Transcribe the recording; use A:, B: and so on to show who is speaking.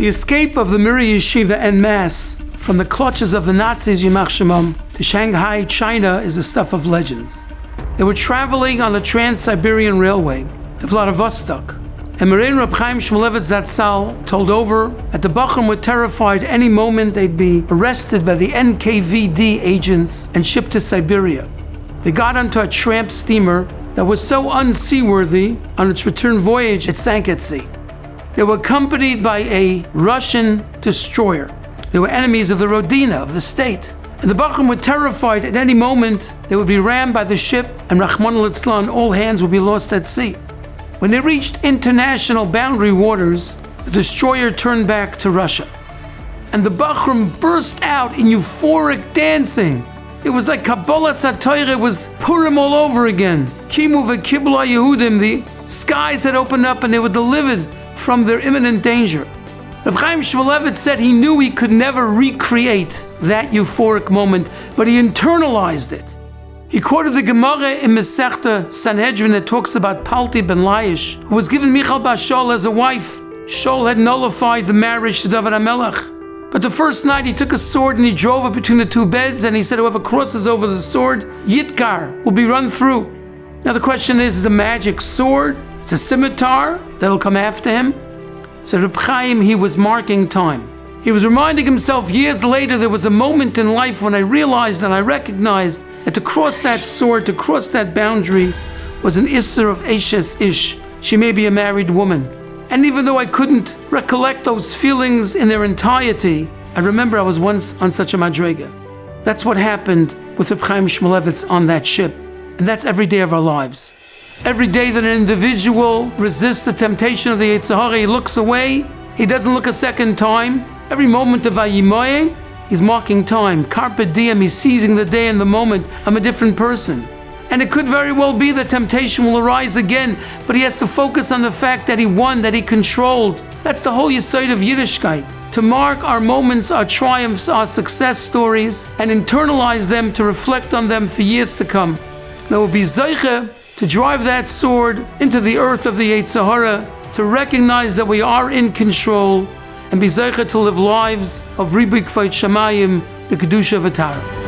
A: The escape of the Miri Yeshiva en masse from the clutches of the Nazis, Yimach Shemam, to Shanghai, China is the stuff of legends. They were traveling on the Trans-Siberian Railway to Vladivostok, and Moraine Reb Chaim Shmulevitz Zatzal told over that the Bachrim were terrified any moment they'd be arrested by the NKVD agents and shipped to Siberia. They got onto a tramp steamer that was so unseaworthy on its return voyage it sank at sea. They were accompanied by a Russian destroyer. They were enemies of the Rodina, of the state. And the Bachrim were terrified at any moment they would be rammed by the ship and Rahman al-Islam, all hands would be lost at sea. When they reached international boundary waters, the destroyer turned back to Russia. And the Bachrim burst out in euphoric dancing. It was like Kabbalah Satayre, was Purim all over again. Kimu v'kibla Yehudim, the skies had opened up and they were delivered from their imminent danger. Reb Chaim Shmulevitz said he knew he could never recreate that euphoric moment, but he internalized it. He quoted the Gemara in Masechta Sanhedrin that talks about Palti ben Laish, who was given Michal bas Shaul as a wife. Shaul had nullified the marriage to David HaMelech. But the first night he took a sword and he drove it between the two beds, and he said whoever crosses over the sword, Yitkar, will be run through. Now the question is a magic sword? It's a scimitar that'll come after him? So Reb Chaim, he was marking time. He was reminding himself years later, there was a moment in life when I realized and I recognized that to cross that sword, to cross that boundary, was an Isser of Eshes Ish. She may be a married woman. And even though I couldn't recollect those feelings in their entirety, I remember I was once on such a madrega. That's what happened with Reb Chaim Shmulevitz on that ship. And that's every day of our lives. Every day that an individual resists the temptation of the Yetzer Hara, he looks away, he doesn't look a second time. Every moment of Vayimoye, he's marking time. Carpe diem, he's seizing the day and the moment. I'm a different person. And it could very well be that temptation will arise again, but he has to focus on the fact that he won, that he controlled. That's the whole yesod of Yiddishkeit. To mark our moments, our triumphs, our success stories, and internalize them to reflect on them for years to come. There will be Zeiche to drive that sword into the earth of the Yetzer Hara, to recognize that we are in control, and be zeicha to live lives of Ribui K'vod Shamayim, the Kedusha V'Tara.